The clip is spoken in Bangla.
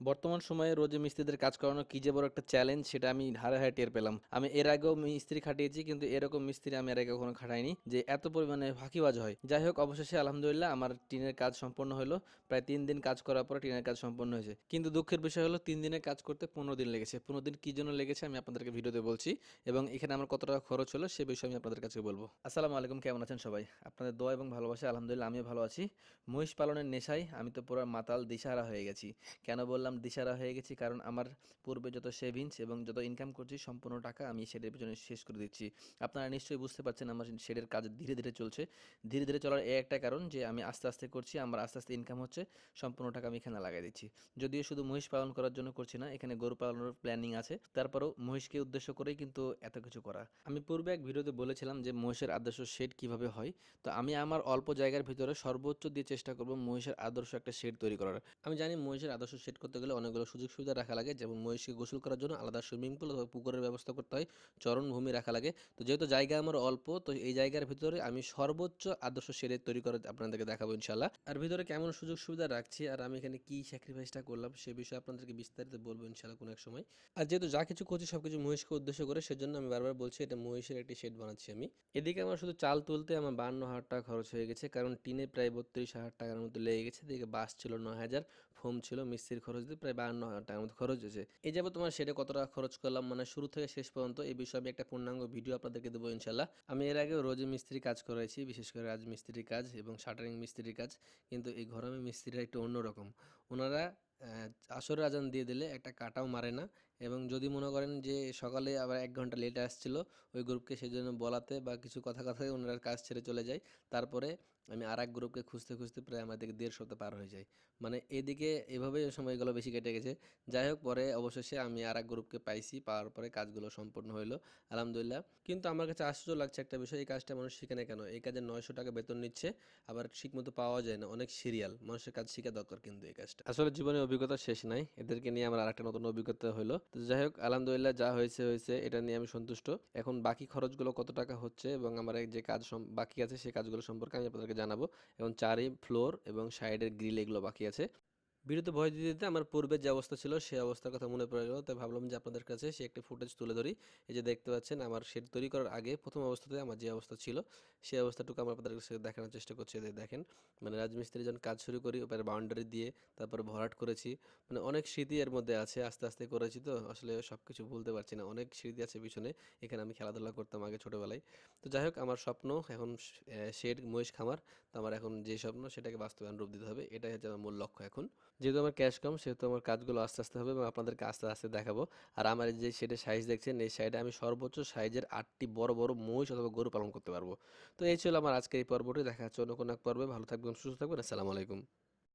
বর্তমান সময়ে রোজে মিস্ত্রিদের কাজ করানো কি যে বড় একটা চ্যালেঞ্জ সেটা আমি হাড়ে হাড়ে টের পেলাম। আমি এর আগেও মিস্ত্রি খাটিয়েছি কিন্তু এরকম মিস্ত্রি আমি এর আগে কখনো খাটাইনি যে এত পরিমাণে ফাঁকিবাজ হয়। যাই হোক অবশেষে আলহামদুলিল্লাহ আমার টিনের কাজ সম্পন্ন হলো। প্রায় 3 দিন কাজ করার পরে টিনের কাজ সম্পন্ন হয়েছে। কিন্তু দুঃখের বিষয় হলো 3 দিনের কাজ করতে 15 দিন লেগেছে। 15 দিন কি জন্য লেগেছে আমি আপনাদেরকে ভিডিওতে বলছি এবং এখানে আমার কত টাকা খরচ হলো সে বিষয়ে আমি আপনাদের কাছে বলবো। আসসালামু আলাইকুম, কেমন আছেন সবাই? আপনাদের দোয়া এবং ভালোবাসা আলহামদুলিল্লাহ আমিও ভালো আছি। মহিষ পালনের নেশায় আমি তো পুরো মাতাল দিশাহারা হয়ে গেছি। কেন বললাম দিশাহারা হয়ে গেছি? কারণ আমার পূর্বে যত সেভিংস এবং যত ইনকাম করছি সম্পূর্ণ টাকা আমি শেডের পেছনে শেষ করে দিচ্ছি। আপনারা নিশ্চয়ই বুঝতে পারছেন আমার শেডের কাজ ধীরে ধীরে চলছে। ধীরে ধীরে চলার এই একটা কারণ যে আমি আস্তে আস্তে করছি, আমার আস্তে আস্তে ইনকাম হচ্ছে, সম্পূর্ণ টাকা আমি এখানে লাগাই দিচ্ছি। যদিও শুধু মহিষ পালন করার জন্য করছি না, এখানে গরু পালনের প্ল্যানিং আছে। তারপরেও মহিষকে উদ্দেশ্য করেই কিন্তু এত কিছু করা। আমি পূর্বে এক ভিডিওতে বলেছিলাম যে মহিষের আদর্শ শেড কিভাবে হয়। তো আমি আমার অল্প জায়গার ভিতরে সর্বোচ্চ দিয়ে চেষ্টা করব মহিষের আদর্শ একটা শেড তৈরি করার। আমি জানি মহিষের আদর্শ সেট করতে গেলে অনেকগুলো সুযোগ সুবিধা রাখা লাগে, যেমন মহিষকে গোসল করার জন্য আলাদা সুইমিং পুল অথবা পুকুরের ব্যবস্থা করতে হয়, চরণভূমি রাখা লাগে। তো যেহেতু জায়গা আমার অল্প, তো এই জায়গার ভিতরে আমি সর্বোচ্চ আদর্শ শেড তৈরি করে আপনাদেরকে দেখাবো ইনশাল্লাহ। আর ভিতরে কেমন সুযোগ সুবিধা রাখছি আর আমি এখানে কি স্যাক্রিফাইসটা করলাম সে বিষয়ে আপনাদেরকে বিস্তারিত বলবো ইনশাল্লাহ কোনো এক সময়। আর যেহেতু যা কিছু করছি সবকিছু মহিষকে উদ্দেশ্য করে, সেজন্য আমি বারবার বলছি এটা মহিষের একটি শেড বানাচ্ছি আমি। এদিকে আমার শুধু চাল তুলতে আমার 52,000 টাকা খরচ হয়ে গেছে, কারণ টিনে প্রায় 32,000 টাকার মতো লেগে গেছে। এদিকে বাস ছিল 9,000, ফোম ছিল, মিস্ত্রির খরচ দিয়ে প্রায় 52,000 টাকার মতো খরচ হয়েছে। এই যাবো তোমার শেডে কত টাকা খরচ করলাম মানে শুরু থেকে শেষ পর্যন্ত এই বিষয়ে আমি একটা পূর্ণাঙ্গ ভিডিও আপনাদেরকে দেবো ইনশাল্লাহ। আমি এর আগেও রোজে মিস্ত্রি কাজ করেছি, বিশেষ করে রাজমিস্ত্রির কাজ এবং শাটারিং মিস্ত্রির কাজ। কিন্তু এই ঘরমে মিস্ত্রিরা একটু অন্যরকম। ওনারা আসরের আজান দিয়ে দিলে একটা কাটাও মারে না, এবং যদি মনে করেন যে সকালে আবার 1 ঘন্টা লেটে আসছিল ওই গ্রুপকে সেই জন্য বলাতে বা কিছু কথা কথায় ওনারা কাজ ছেড়ে চলে যায়। তারপরে আমি আর এক গ্রুপকে খুঁজতে খুঁজতে প্রায় আমাদেরকে 1.5 সপ্তাহ পার হয়ে যায়। মানে এদিকে এভাবেই সময়গুলো বেশি কেটে গেছে। যাই হোক পরে অবশেষে আমি আর এক গ্রুপকে পাইছি, পাওয়ার পরে কাজগুলো সম্পূর্ণ হইলো আলহামদুলিল্লাহ। কিন্তু আমার কাছে আশ্চর্য লাগছে একটা বিষয়, এই কাজটা মানুষ শিখে না কেন? এই কাজে 900 টাকা বেতন নিচ্ছে, আবার ঠিকমতো পাওয়া যায় না, অনেক সিরিয়াল। মানুষের কাজ শিখা দরকার কিন্তু এই কাজটা। আসলে জীবনে অভিজ্ঞতা শেষ নাই, এদেরকে নিয়ে আমার আরেকটা নতুন অভিজ্ঞতা হলো। তো যাই হোক আলহামদুলিল্লাহ যা হয়েছে হয়েছে, এটা নিয়ে আমি সন্তুষ্ট। এখন বাকি খরচগুলো কত টাকা হচ্ছে এবং আমার এই যে কাজ বাকি আছে সেই কাজগুলো সম্পর্কে আমি আপনাদেরকে জানাবো। এখন চারি ফ্লোর এবং সাইডের গ্রিল এগুলো বাকি আছে। ভিডিওতে ভয়েস দিতে দিতে আমার পূর্বের যে অবস্থা ছিল সেই অবস্থার কথা মনে পড়ে গেল, তাই ভাবলাম যে আপনাদের কাছে সে একটি ফুটেজ তুলে ধরি। এই যে দেখতে পাচ্ছেন আমার শেড তৈরি করার আগে প্রথম অবস্থাতে আমার যে অবস্থা ছিল সেই অবস্থাটুকু আমি আপনাদের কাছে দেখানোর চেষ্টা করছি। এই দেখেন, মানে রাজমিস্ত্রি যখন কাজ শুরু করি ওপরে বাউন্ডারি দিয়ে তারপরে ভরাট করেছি। মানে অনেক স্মৃতি এর মধ্যে আছে, আস্তে আস্তে করেছি তো আসলে সব কিছু ভুলতে পারছি না, অনেক স্মৃতি আছে পিছনে। এখানে আমি খেলাধুলা করতাম আগে ছোটোবেলায়। তো যাই হোক আমার স্বপ্ন এখন শেড মহিষ খামার। তো আমার এখন যে স্বপ্ন সেটাকে বাস্তবায়ন রূপ দিতে হবে, এটাই হচ্ছে আমার মূল লক্ষ্য এখন। যেহেতু আমার ক্যাশ কম সেহেতু আমার কাজগুলো আস্তে আস্তে হবে এবং আপনাদেরকে আস্তে আস্তে দেখাবো। আর আমার এই যে শেডের সাইজ দেখছেন, এই সাইডে আমি সর্বোচ্চ সাইজের 8টি বড় বড় মহিষ অথবা গরু পালন করতে পারবো। তো এই ছিল আমার আজকের এই পর্বটি, দেখা হচ্ছে অন্য কোনো এক পর্বে। ভালো থাকবেন, সুস্থ থাকবেন, আসসালামু আলাইকুম।